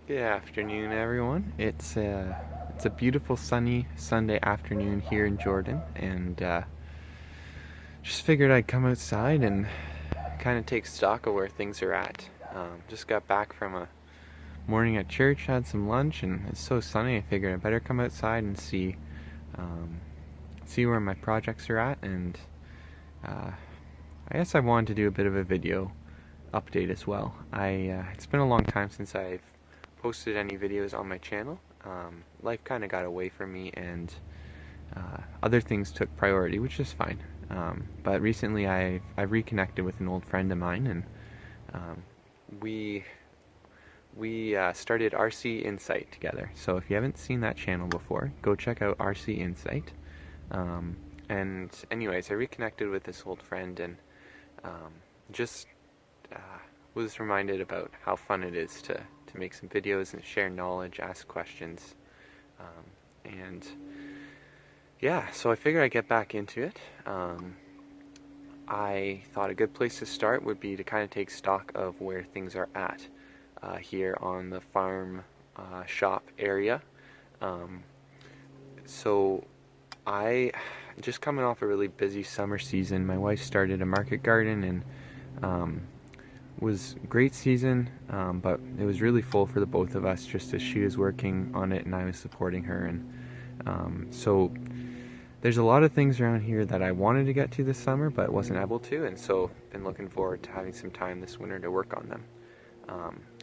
Good afternoon, everyone. It's a beautiful sunny Sunday afternoon here in Jordan, and just figured I'd come outside and kind of take stock of where things are at. Just got back from a morning at church, had some lunch, and it's so sunny. I figured I better come outside and um, see where my projects are at, and I guess I wanted to do a bit of a video update as well. It's been a long time since I've posted any videos on my channel. Life kind of got away from me, and other things took priority, which is fine. But recently I've reconnected with an old friend of mine, and um, we started RC Insight together. So if you haven't seen that channel before, go check out RC Insight. And anyways, I reconnected with this old friend, and just uh, was reminded about how fun it is to make some videos and share knowledge, ask questions, and yeah, so I figured I'd get back into it. I thought a good place to start would be to kind of take stock of where things are at here on the farm shop area. Um, so I just coming off a really busy summer season. My wife started a market garden, and was great season, but it was really full for the both of us, just as she was working on it and I was supporting her. And so there's a lot of things around here that I wanted to get to this summer but wasn't able to, and so been looking forward to having some time this winter to work on them.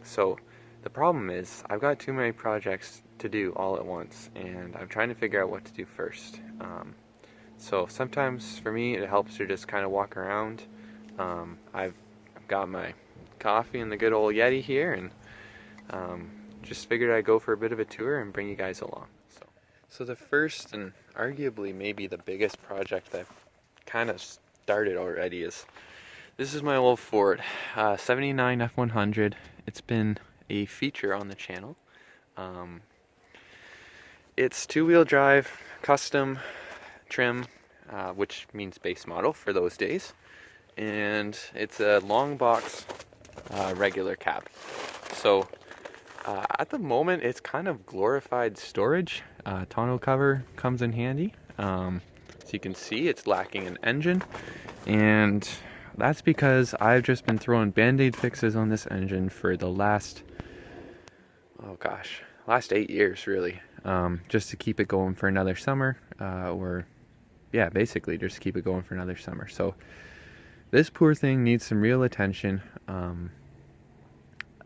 So the problem is I've got too many projects to do all at once, and I'm trying to figure out what to do first. So sometimes for me it helps to just kind of walk around. I've got my coffee and the good old Yeti here, and just figured I'd go for a bit of a tour and bring you guys along. So the first and arguably maybe the biggest project I've kind of started already is this is my old Ford 79 F100. It's been a feature on the channel. It's two-wheel drive, custom trim, which means base model for those days, and it's a long box regular cab. So at the moment it's kind of glorified storage. Tonneau cover comes in handy. So you can see it's lacking an engine, and that's because I've just been throwing band-aid fixes on this engine for the last 8 years really, just to keep it going for another summer, or yeah, basically just keep it going for another summer. So this poor thing needs some real attention.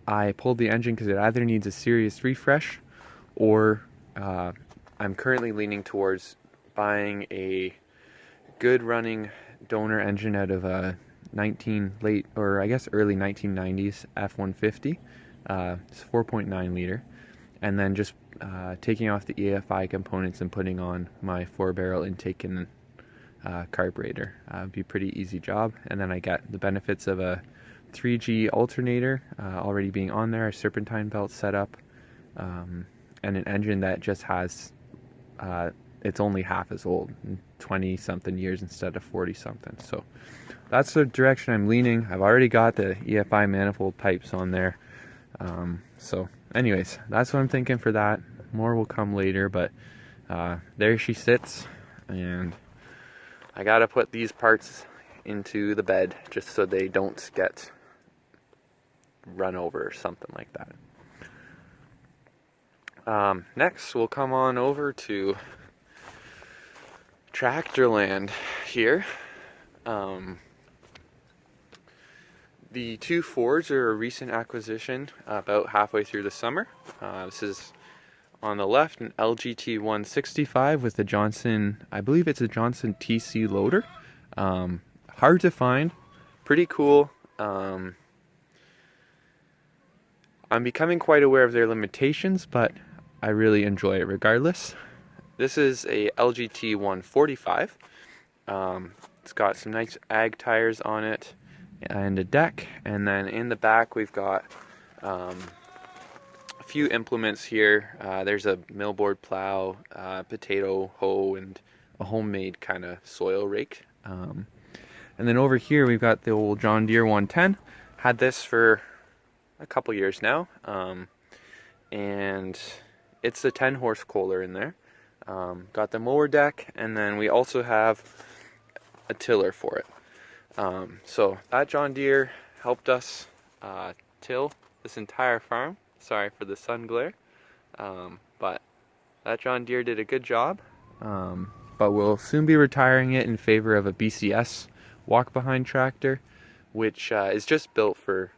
I pulled the engine because it either needs a serious refresh, or I'm currently leaning towards buying a good running donor engine out of a early 1990s F-150. It's 4.9 liter, and then just taking off the EFI components and putting on my 4-barrel intake and carburetor. Would be a pretty easy job, and then I get the benefits of a 3G alternator already being on there, a serpentine belt setup, and an engine that just has it's only half as old, 20 something years instead of 40 something. So that's the direction I'm leaning. I've already got the EFI manifold pipes on there. So anyways, that's what I'm thinking for that. More will come later, but there she sits, and I gotta put these parts into the bed just so they don't get run over or something like that. Next we'll come on over to Tractorland here. The two Fords are a recent acquisition, about halfway through the summer. This is on the left an LGT 165 with the Johnson, I believe it's a Johnson TC loader. Hard to find, pretty cool. I'm becoming quite aware of their limitations, but I really enjoy it regardless. This is a LGT 145. It's got some nice ag tires on it and a deck, and then in the back we've got a few implements here. There's a millboard plow, potato hoe, and a homemade kind of soil rake. And then over here we've got the old John Deere 110. Had this for a couple years now, and it's the 10 horse Kohler in there. Got the mower deck, and then we also have a tiller for it. So that John Deere helped us till this entire farm. Sorry for the sun glare, but that John Deere did a good job. But we'll soon be retiring it in favor of a BCS walk-behind tractor, which is just built for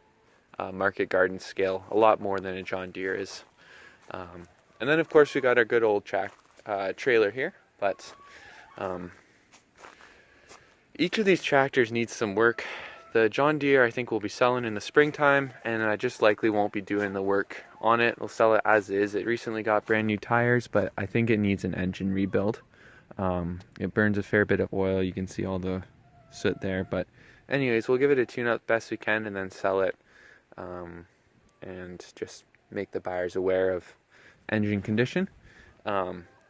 market garden scale, a lot more than a John Deere is. And then of course we got our good old trailer here, but each of these tractors needs some work. The John Deere I think we'll be selling in the springtime, and I just likely won't be doing the work on it. We'll sell it as is. It recently got brand new tires, but I think it needs an engine rebuild. It burns a fair bit of oil. You can see all the soot there, but anyways, we'll give it a tune-up best we can and then sell it, and just make the buyers aware of engine condition.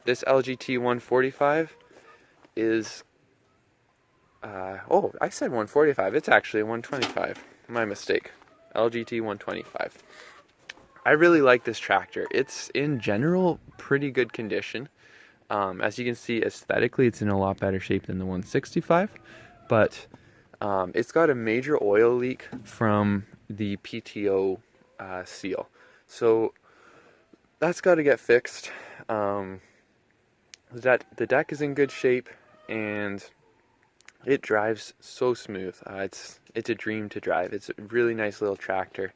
This LGT 145 is oh, I said 145. It's actually a 125. My mistake. LGT 125. I really like this tractor. It's in general pretty good condition. As you can see, aesthetically, it's in a lot better shape than the 165. But it's got a major oil leak from the PTO seal. So that's got to get fixed. The deck is in good shape, and it drives so smooth. It's a dream to drive. It's a really nice little tractor.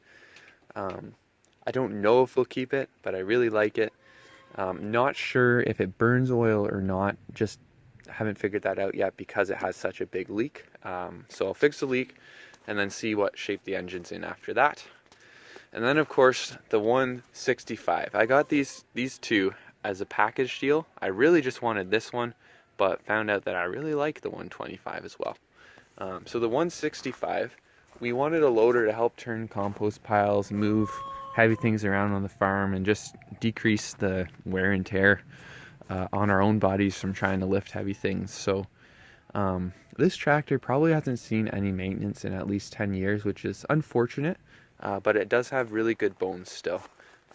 I don't know if we'll keep it, but I really like it. Not sure if it burns oil or not. Just haven't figured that out yet because it has such a big leak. So I'll fix the leak and then see what shape the engine's in after that. And then of course the 165. I got these two as a package deal. I really just wanted this one, but found out that I really like the 125 as well. So the 165, we wanted a loader to help turn compost piles, move heavy things around on the farm, and just decrease the wear and tear on our own bodies from trying to lift heavy things. So this tractor probably hasn't seen any maintenance in at least 10 years, which is unfortunate, but it does have really good bones still.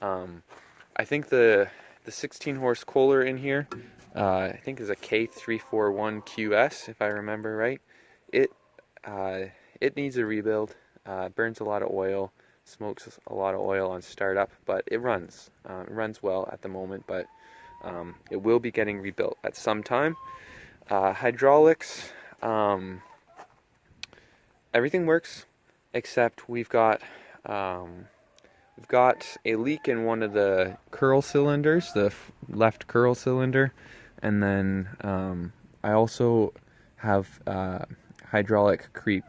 I think the 16 horse Kohler in here, I think is a K341QS, if I remember right. It needs a rebuild. Burns a lot of oil, smokes a lot of oil on startup, but it runs. It runs well at the moment, but it will be getting rebuilt at some time. Hydraulics, everything works, except we've got a leak in one of the curl cylinders, the left curl cylinder, and then I also have hydraulic creep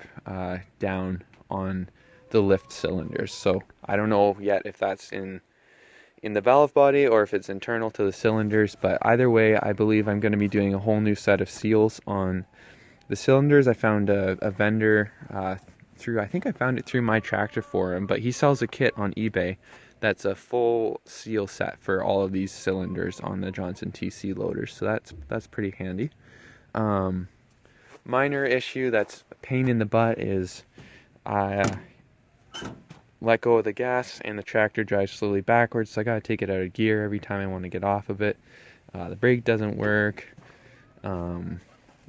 down on the lift cylinders. So I don't know yet if that's in the valve body or if it's internal to the cylinders, but either way, I believe I'm going to be doing a whole new set of seals on the cylinders. I found a vendor I think I found it through My Tractor Forum, but he sells a kit on eBay that's a full seal set for all of these cylinders on the Johnson TC loaders, so that's pretty handy. Minor issue that's a pain in the butt is I let go of the gas and the tractor drives slowly backwards, so I gotta take it out of gear every time I want to get off of it. The brake doesn't work. I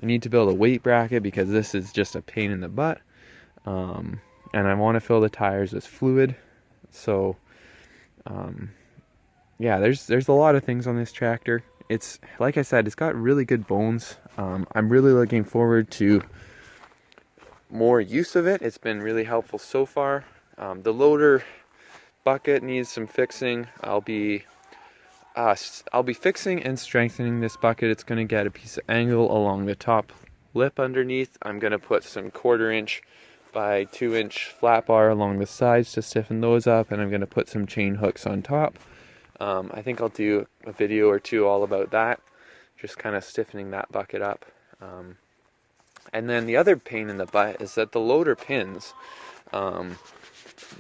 need to build a weight bracket because this is just a pain in the butt. And I want to fill the tires with fluid. So yeah, there's a lot of things on this tractor. It's, like I said, it's got really good bones. I'm really looking forward to more use of it. It's been really helpful so far. The loader bucket needs some fixing. I'll be fixing and strengthening this bucket. It's going to get a piece of angle along the top lip underneath. I'm going to put some 1/4 inch by 2 inch flat bar along the sides to stiffen those up, and I'm going to put some chain hooks on top. I think I'll do a video or two all about that, just kind of stiffening that bucket up. And then the other pain in the butt is that the loader pins,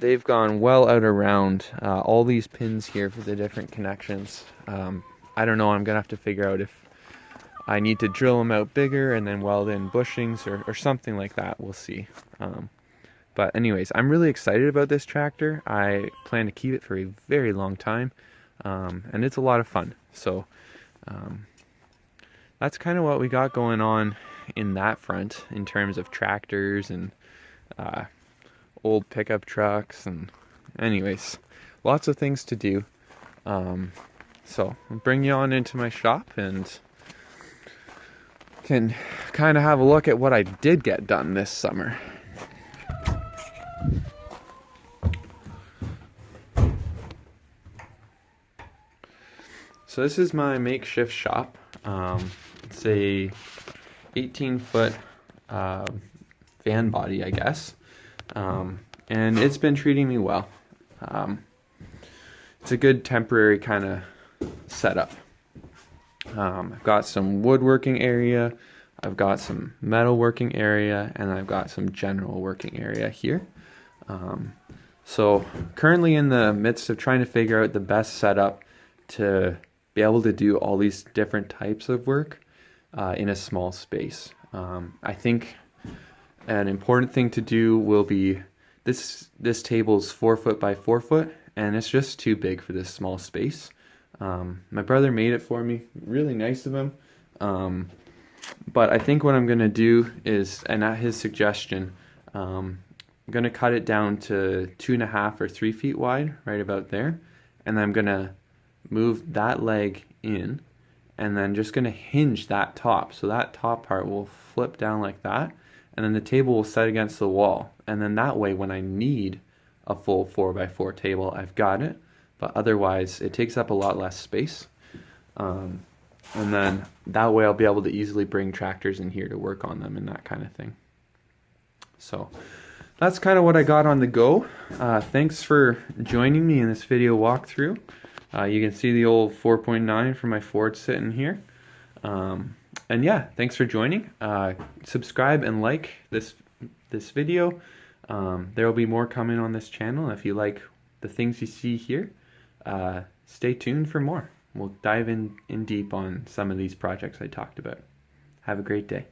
they've gone well out around all these pins here for the different connections. I don't know, I'm going to have to figure out if I need to drill them out bigger and then weld in bushings or something like that. We'll see. But anyways, I'm really excited about this tractor. I plan to keep it for a very long time, and it's a lot of fun. So that's kind of what we got going on in that front in terms of tractors and old pickup trucks, and anyways, lots of things to do. So I'll bring you on into my shop and can kind of have a look at what I did get done this summer. So this is my makeshift shop. It's a 18-foot van body, I guess, and it's been treating me well. It's a good temporary kind of setup. I've got some woodworking area, I've got some metal working area, and I've got some general working area here. So currently in the midst of trying to figure out the best setup to be able to do all these different types of work in a small space. I think an important thing to do will be this table's 4 foot by 4 foot, and it's just too big for this small space. My brother made it for me, really nice of him. But I think what I'm gonna do is, and at his suggestion, I'm gonna cut it down to 2.5 or 3 feet wide, right about there, and I'm gonna move that leg in, and then just gonna hinge that top, so that top part will flip down like that, and then the table will set against the wall, and then that way when I need a full 4x4 table, I've got it, but otherwise it takes up a lot less space. And then that way I'll be able to easily bring tractors in here to work on them and that kind of thing. So that's kind of what I got on the go. Thanks for joining me in this video walkthrough. You can see the old 4.9 for my Ford sitting here. And yeah, thanks for joining. Subscribe and like this video. There will be more coming on this channel. If you like the things you see here, stay tuned for more. We'll dive in deep on some of these projects I talked about. Have a great day.